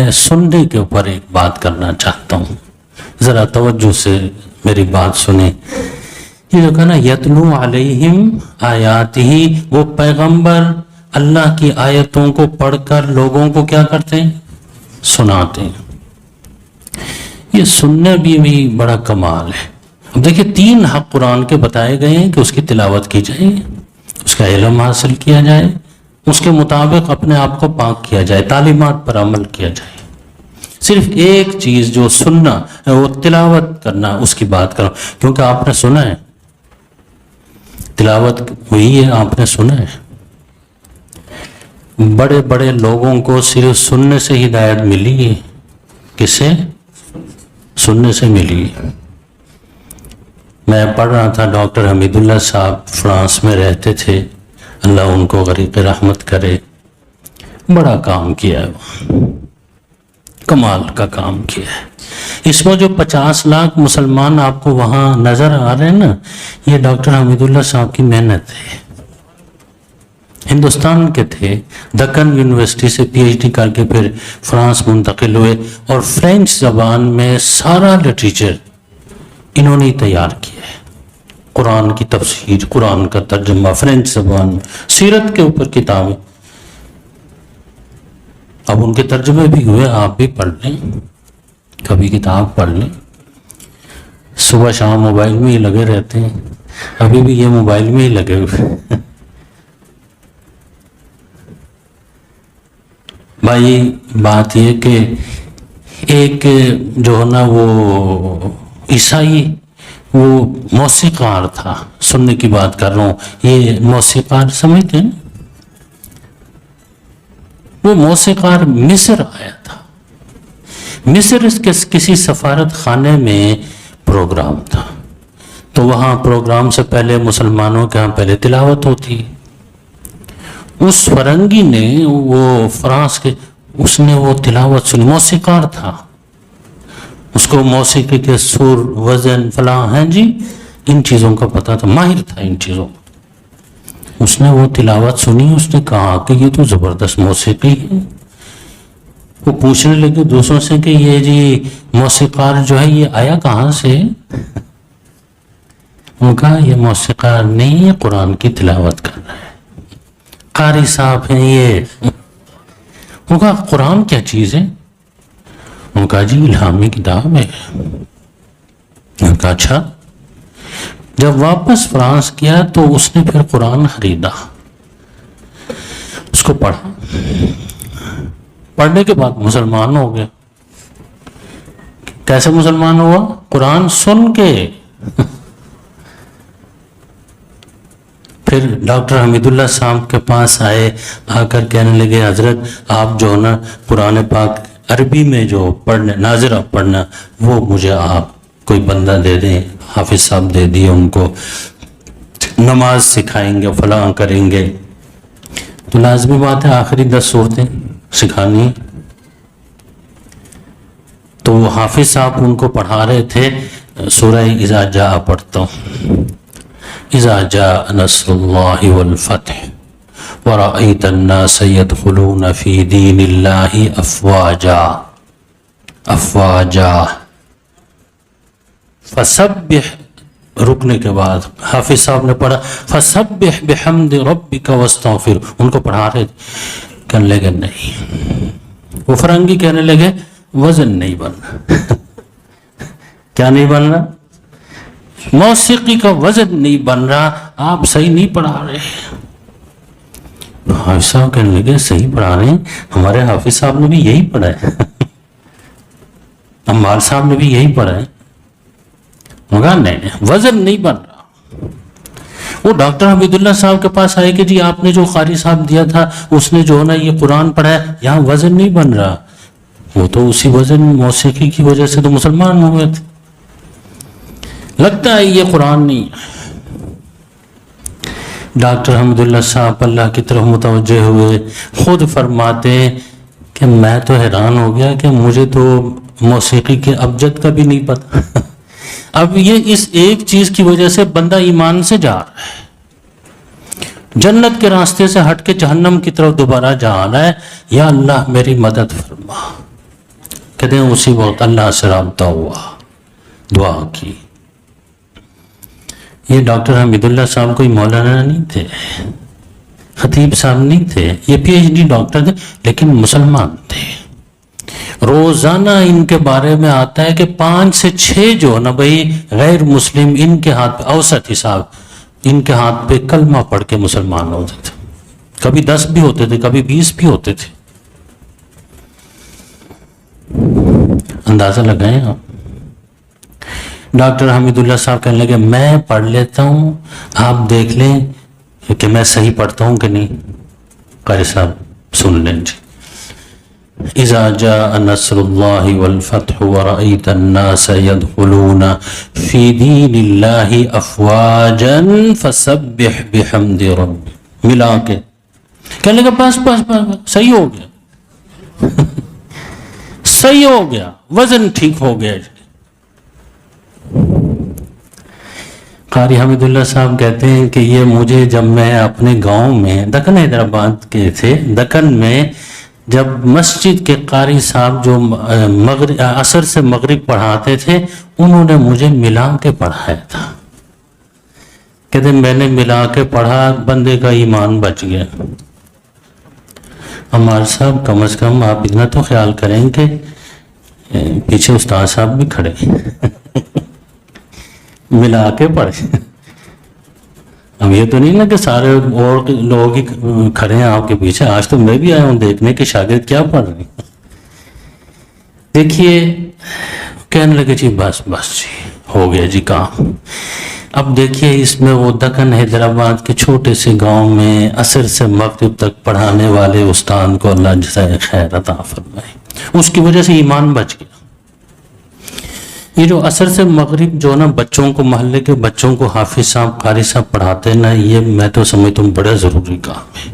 میں سننے کے اوپر ایک بات کرنا چاہتا ہوں، ذرا توجہ سے میری بات سنیں۔ یہ جو کہا نا یتلو علیہم آیاتہ، وہ پیغمبر اللہ کی آیتوں کو پڑھ کر لوگوں کو کیا کرتے ہیں؟ سناتے ہیں۔ یہ سننے بھی بڑا کمال ہے۔ اب دیکھیں 3 حق قرآن کے بتائے گئے ہیں کہ اس کی تلاوت کی جائے، اس کا علم حاصل کیا جائے، اس کے مطابق اپنے آپ کو پاک کیا جائے، تعلیمات پر عمل کیا جائے۔ صرف ایک چیز جو سننا وہ تلاوت کرنا، اس کی بات کرو، کیونکہ آپ نے سنا ہے، تلاوت ہوئی ہے، آپ نے سنا ہے۔ بڑے بڑے لوگوں کو صرف سننے سے ہدایت ملی ہے۔ کس سے؟ سننے سے ملی ہے۔ میں پڑھ رہا تھا، ڈاکٹر حمید اللہ صاحب فرانس میں رہتے تھے، اللہ ان کو غریق رحمت کرے، بڑا کام کیا ہے، وہ کمال کا کام کیا ہے۔ اس میں جو 50 لاکھ مسلمان آپ کو وہاں نظر آ رہے ہیں نا، یہ ڈاکٹر حمید اللہ صاحب کی محنت ہے۔ ہندوستان کے تھے، دکن یونیورسٹی سے پی ایچ ڈی کر کے پھر فرانس منتقل ہوئے، اور فرینچ زبان میں سارا لٹریچر انہوں نے تیار کیا ہے۔ قرآن کی تفسیر، قرآن کا ترجمہ فرینچ زبان میں، سیرت کے اوپر کتابیں، اب ان کے ترجمے بھی ہوئے، آپ بھی پڑھ لیں، کبھی کتاب پڑھ لیں۔ صبح شام موبائل میں ہی لگے رہتے ہیں، ابھی بھی یہ موبائل میں ہی لگے ہوئے۔ بھائی بات یہ کہ ایک جو ہے نا وہ عیسائی، وہ موسیقار تھا، سننے کی بات کر رہا ہوں، یہ موسیقار سمجھتے ہیں، وہ موسیقار مصر آیا تھا۔ مصر اس کے کسی سفارت خانے میں پروگرام تھا، تو وہاں پروگرام سے پہلے مسلمانوں کے ہاں پہلے تلاوت ہوتی۔ اس فرنگی نے، وہ فرانس کے، اس نے وہ تلاوت سنی، موسیقار تھا، اس کو موسیقی کے سر، وزن، فلاں ہیں جی، ان چیزوں کا پتہ تھا، ماہر تھا ان چیزوں کا۔ اس نے وہ تلاوت سنی، اس نے کہا کہ یہ تو زبردست موسیقی ہے۔ وہ پوچھنے لگے دوسروں سے کہ یہ جی موسیقار جو ہے یہ آیا کہاں سے؟ انہوں نے کہا یہ موسیقار نہیں ہے، قرآن کی تلاوت کر رہا ہے، قاری صاحب ہیں یہ۔ انہوں نے کہا قرآن کیا چیز ہے؟ انہوں نے کہا جی الہامی کتاب ہے۔ انہوں نے کہا اچھا۔ جب واپس فرانس گیا تو اس نے پھر قرآن خریدا، اس کو پڑھا، پڑھنے کے بعد مسلمان ہو گیا۔ کیسے مسلمان ہوا؟ قرآن سن کے۔ پھر ڈاکٹر حمید اللہ صاحب کے پاس آئے، آ کر کہنے لگے حضرت آپ جو نا قرآن پاک عربی میں جو پڑھنے ناظرہ پڑھنا، وہ مجھے آپ کوئی بندہ دے دیں۔ حافظ صاحب دے دیے ان کو، نماز سکھائیں گے، فلاں کریں گے۔ تو لازمی بات ہے آخری 10 صورتیں سکھانی۔ تو وہ حافظ صاحب ان کو پڑھا رہے تھے، سورہ اذا جاء پڑھتا ہوں، اذا جاء نصر اللہ والفتح ورأیت الناس يدخلون فی دین اللہ افواجا افواجا فسبح، رکنے کے بعد حافظ صاحب نے پڑھا فسبح بحمد ربک واستغفر، ان کو پڑھا رہے تھے، کہنے لگے نہیں، وہ فرنگی کہنے لگے وزن نہیں بن رہا۔ کیا نہیں بن رہا؟ موسیقی کا وزن نہیں بن رہا، آپ صحیح نہیں پڑھا رہے۔ حافظ صاحب کہنے لگے صحیح پڑھا رہے ہیں، ہمارے حافظ صاحب نے بھی یہی پڑھا ہے، عمار صاحب نے بھی یہی پڑھا ہے۔ مگر نہیں، وزن نہیں بن رہا۔ وہ ڈاکٹر حمید اللہ صاحب کے پاس آئے کہ جی آپ نے جو قاری صاحب دیا تھا اس نے جو ہے نا یہ قرآن پڑھا ہے، یہاں وزن نہیں بن رہا۔ وہ تو اسی وزن موسیقی کی وجہ سے تو مسلمان ہوئے تھے، لگتا ہے یہ قرآن نہیں۔ ڈاکٹر حمید اللہ صاحب اللہ کی طرف متوجہ ہوئے، خود فرماتے کہ میں تو حیران ہو گیا کہ مجھے تو موسیقی کے ابجد کا بھی نہیں پتا۔ اب یہ اس ایک چیز کی وجہ سے بندہ ایمان سے جا رہا ہے، جنت کے راستے سے ہٹ کے جہنم کی طرف دوبارہ جا رہا ہے۔ یا اللہ میری مدد فرما، کہتے ہیں اسی وقت اللہ سے رابطہ ہوا، دعا کی۔ یہ ڈاکٹر حمید اللہ صاحب کوئی مولانا نہیں تھے، خطیب صاحب نہیں تھے، یہ پی ایچ ڈی ڈاکٹر تھے، لیکن مسلمان تھے۔ روزانہ ان کے بارے میں آتا ہے کہ 5 سے 6 جو نا بھائی غیر مسلم ان کے ہاتھ پہ، اوسط حساب ان کے ہاتھ پہ کلمہ پڑھ کے مسلمان ہوتے تھے، کبھی 10 بھی ہوتے تھے، کبھی 20 بھی ہوتے تھے۔ اندازہ لگائیں آپ۔ ڈاکٹر حمید اللہ صاحب کہنے لگے میں پڑھ لیتا ہوں، آپ دیکھ لیں کہ میں صحیح پڑھتا ہوں کہ نہیں۔ قاری صاحب سن لیں جی۔ اذا جاء نصر اللہ والفتح ورأیت الناس يدخلون فی دین اللہ افواجا فسبح بحمد ربک، ملا کے کہنے لگا بس بس بس صحیح ہو گیا، صحیح ہو گیا، وزن ٹھیک ہو گیا۔ قاری حمید اللہ صاحب کہتے ہیں کہ یہ مجھے جب میں اپنے گاؤں میں دکن حیدرآباد کے تھے، دکن میں جب مسجد کے قاری صاحب جو عصر سے مغرب پڑھاتے تھے، انہوں نے مجھے ملا کے پڑھایا تھا۔ کہتے ہیں میں نے ملا کے پڑھا، بندے کا ایمان بچ گیا۔ عمار صاحب کم از کم آپ اتنا تو خیال کریں کہ پیچھے استاد صاحب بھی کھڑے ملا کے پڑھے۔ اب یہ تو نہیں نا کہ سارے اور لوگ ہی کھڑے ہیں آپ کے پیچھے، آج تو میں بھی آیا ہوں دیکھنے کہ شاگرد کیا پڑھ رہے ہیں۔ دیکھیے کہنے لگے جی بس بس جی ہو گیا جی کام۔ اب دیکھیے اس میں وہ دکن حیدرآباد کے چھوٹے سے گاؤں میں عصر سے مغرب تک پڑھانے والے استاد کو اللہ جزائے خیر عطا فرمائے، اس کی وجہ سے ایمان بچ گیا۔ یہ جو عصر سے مغرب جو نا بچوں کو، محلے کے بچوں کو حافظ صاحب قاری صاحب پڑھاتے نا، یہ میں تو سمجھتا ہوں بڑا ضروری کام ہے،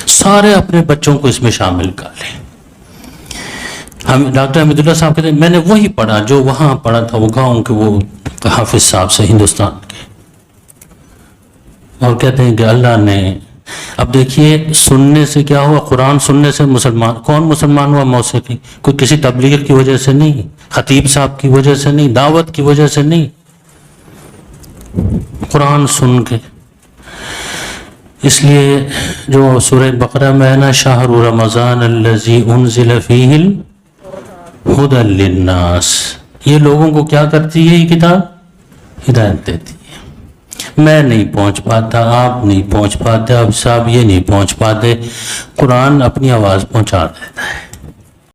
سارے اپنے بچوں کو اس میں شامل کر لیں۔ ڈاکٹر حمید اللہ صاحب کہتے ہیں میں نے وہی پڑھا جو وہاں پڑھا تھا، وہ گاؤں کے وہ حافظ صاحب سے، ہندوستان کے، اور کہتے ہیں کہ اللہ نے، اب دیکھیے سننے سے کیا ہوا، قرآن سننے سے مسلمان، کون مسلمان ہوا؟ موسیقی، کوئی کسی تبلیغ کی وجہ سے نہیں، خطیب صاحب کی وجہ سے نہیں، دعوت کی وجہ سے نہیں، قرآن سن کے۔ اس لیے جو سورہ بقرہ میں ہے نا، شہر رمضان الذی انزل فیہ الہدی للناس، یہ لوگوں کو کیا کرتی ہے یہ کتاب؟ ہدایت دیتی ہے۔ میں نہیں پہنچ پاتا، آپ نہیں پہنچ پاتے، اب صاحب یہ نہیں پہنچ پاتے، قرآن اپنی آواز پہنچا دیتا ہے۔